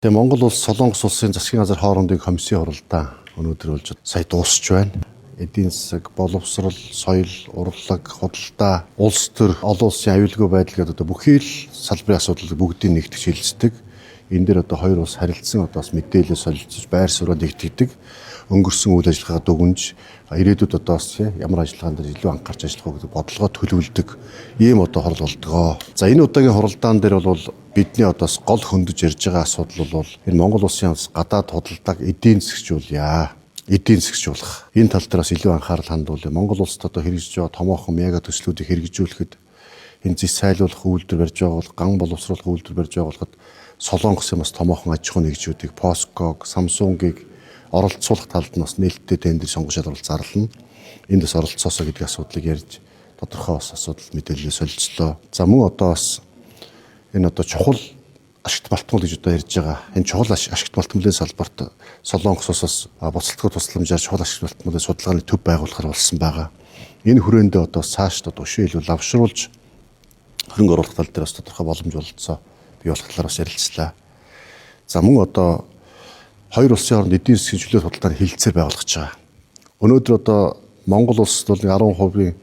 Тэгээ Монгол улс Солонгос улсын засгийн газар хоорондын комиссийн хуралдаа өнөөдөр болж сая дуусч байна. Эдийн засаг, боловсрол, соёл, урлаг, худалдаа, улс төр, олон улсын аюулгүй байдал гэдэг бүхий л салбарын асуудлыг бүгдийг нэгтгэж хилцдэг. Энэ дээр хоёр улс харилцсан бас мэдээлэл солилцож байр суурь нэгтгэдэг. Өнгөрсөн үйл ажиллагаа дүгнж ирээдүйд бас ямар ажиллагаанд илүү анхаарч ажиллах вэ гэдэг бодлогоо төлөвлөдөг ийм хурал болдгоо. За энэ удаагийн хуралдаан дээр бол бидний гол хөндөж ярьж байгаа асуудал бол энэ Монгол улсын гадаад худалдааг эдийн засгжуулъя. Эдийн засгжуулах. Энэ тал дээр бас илүү анхаарал хандуулъя. Монгол улсад хэрэгжиж байгаа томоохон мега төслүүдийг хэрэгжүүлэхэд энэ зис сайлуулах үйлдвэр барьж байгаа бол ган боловсруулах үйлдвэр барьж байгаа болоход Солонгосын бас томоохон аж ахуйн нэгжүүдийг Поско, Samsung-ыг оролцуулах талд нь бас нээлттэй тендер сонгож шалгалт зарлана. Энд бас оролцоосоо гэдэг асуудлыг ярьж тодорхой бас асуудал мэдээлэл солилцлоо. За мөн бас энэ чухал ашигт балтмал гэж ярьж байгаа. Энэ чухал ашигт балтмалын салбарт Солонгосоос боцолтгоо тусламжаар чухал ашигт балтмалын судалгааны төв байгуулахар болсон байгаа. Энэ хүрээндээ цааш өшөө илүү лавшруулж хөрөнгө оруулах тал дээр бас тодорхой боломж олгоцоо бий болох талаар бас ярилцлаа. За мөн хоёр улсын хооронд эдийн засгийн чөлөө худалдааны хилцээр байгуулах гэж байгаа. Өнөөдөр Монгол улсад бол 10%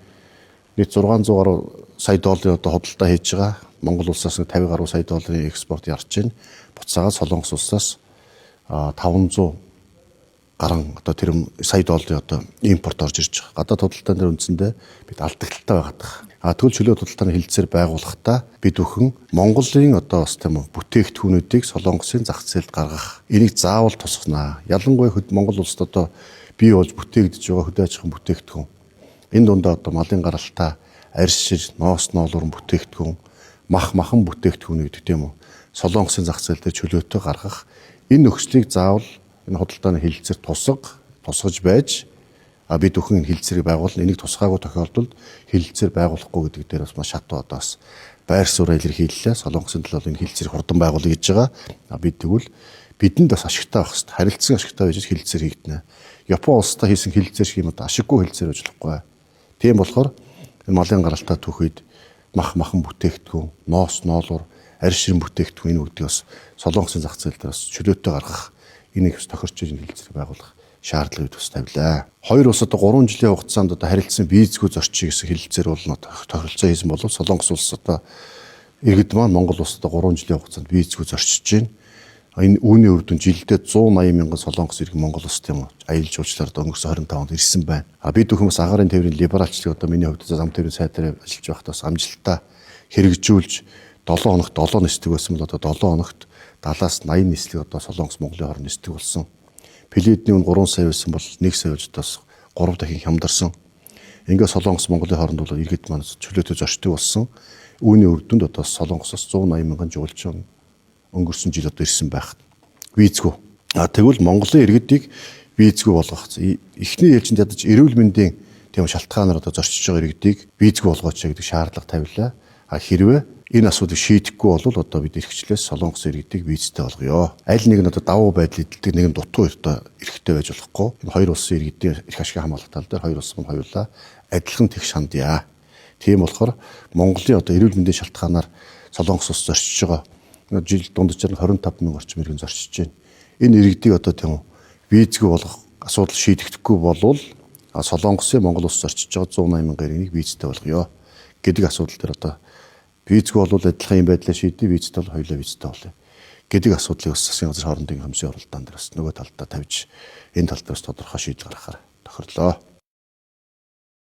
нийт 600 гаруй сая долларын худалдаа хийж байгаа. Монгол улсаас 50 гаруй сая долларын экспорт ярж байна. Буцаагаад Солонгос улсаас 500 гарan тэр сая долларын импорт орж ирж байгаа. Гадаад худалдаан дээр үндсэндээ бид алдагдaltaй байгаад байгаа. Тэгвэл чөлөө худалдааны хилцээр байгуулахдаа бид бүхэн Монголын бас бүтээгдэхүүнүүдийг Солонгосын зах зээлд гаргах. Энийг заавал тусгана. Ялангуяа Монгол улсад бий болж бүтээгдэж байгаа хөдөө аж ахуйн бүтээгдэхүүн. Энэ дундаа малын гаралтай, арьсшир, ноос ноолуурн бүтээгдэхүүн, махан бүтээгдэхүүн гэдэг тийм үү. Солонгосын зах зээл дээр чөлөөтэй гаргах. Энэ нөхцөлийг заавал энэ худалдааны хилцээр тусгаж байж бид бүхэн энэ хилцээрийг байгуулна. Энийг тусгаагүй тохиолдолд хилцээр байгуулахгүй гэдэг дээр бас маш хатуу бас байр суурь илэрхийллээ. Солонгосын төлөө энэ хилцээрийг хурдан байгуулъя гэж байгаа. Бид тэгвэл бидэнд бас ашигтай байх хэрэгтэй. Харилцан ашигтай байж хилцээр хийгдэнэ. Япон улстай хийсэн хилцээр шиг юм ашиггүй хилцээр байж болохгүй. Тийм болохоор энэ малын гаралтай түүхийд махан бүтээгдэхүүн, ноос ноолуур, арьс ширэн бүтээгдэхүүн энэ үгдийг бас Солонгосын зах зээл дээр бас чөлөөтэй гаргах, энийг бас тохирч энэ хилцээр байгуулах шаардлагыг тус тавилаа. Хоёр улсад 3 жилийн хугацаанд харилцсан визгүй зорчиг гэсэн хэлэлцээр болно тохиролцоо хийсэн болов Солонгос улс иргэд маань Монгол улсад 3 жилийн хугацаанд визгүй зорчиж байна. Энэ үүний үр дүн жилдээ 180 мянган Солонгос иргэн Монгол улсад аялал жуулчлалаар өнгөрсөн 25 онд ирсэн байна. Бид бүхэн бас агаарын тээврийн либералчлыг миний хувьд зам тээврийн сайдаар ажиллаж байхдаа бас амжилттай хэрэгжүүлж 7 хоногт 7 нислэг байсан бол 7 хоногт 70-аас 80 нислэг Солонгос Монголын хооронд нислэг болсон. Пледний үн 3 сая байсан бол 1 сая болж 3 дахин хямдарсан. Ингээд Солонгос Монголын хооронд бол иргэд маань чөлөөтэй зорчдог болсон. Үүний үр дүнд Солонгосоос 180 мянган жуулчин өнгөрсөн жил ирсэн байх. Визгүй. Тэгвэл Монголын иргэдийг визгүй болгох. Эхний ээлжинд ядаж эрүүл мэндийн тийм шалтгаанаар зорчиж байгаа иргэдийг визгүй болгооч гэдэг шаардлага тавилаа. Хэрвээ энэ асуудыг шийдэхгүй бол бид эрхчлээс Солонгос иргэдийг визтэй болгоё. Аль нэг нь давуу байдал эдэлдэг, нэг нь дутуу эрхтэй байж болохгүй. Энэ хоёр улсын иргэдийн эрх ашигын хамгаалах тал дээр хоёр улс маань хоёулаа адилхан тэгш хандъя. Тийм болохоор Монголын эрүүл мэндийн шалтгаанаар Солонгос улс зорчиж байгаа жил дунджаар 25 мянган орчим иргэн зорчиж байна. Энэ иргэдийг тийм визгүй болгох асуудал шийдэгдэхгүй болвол Солонгосын Монгол улс зорчиж байгаа 180 мянган иргэнийг визтэй болгоё гэдэг асуудал дээр визгүй бол адилхан юм байдлаар шийдээ, визтэй бол хоёулаа визтэй болъё гэдэг асуудлыг бас засгийн газар хоорондын комиссийн оролдоон дээр бас нөгөө талдаа тавьж энэ тал дээр бас тодорхой шийдэл гаргахаар тохирлоо.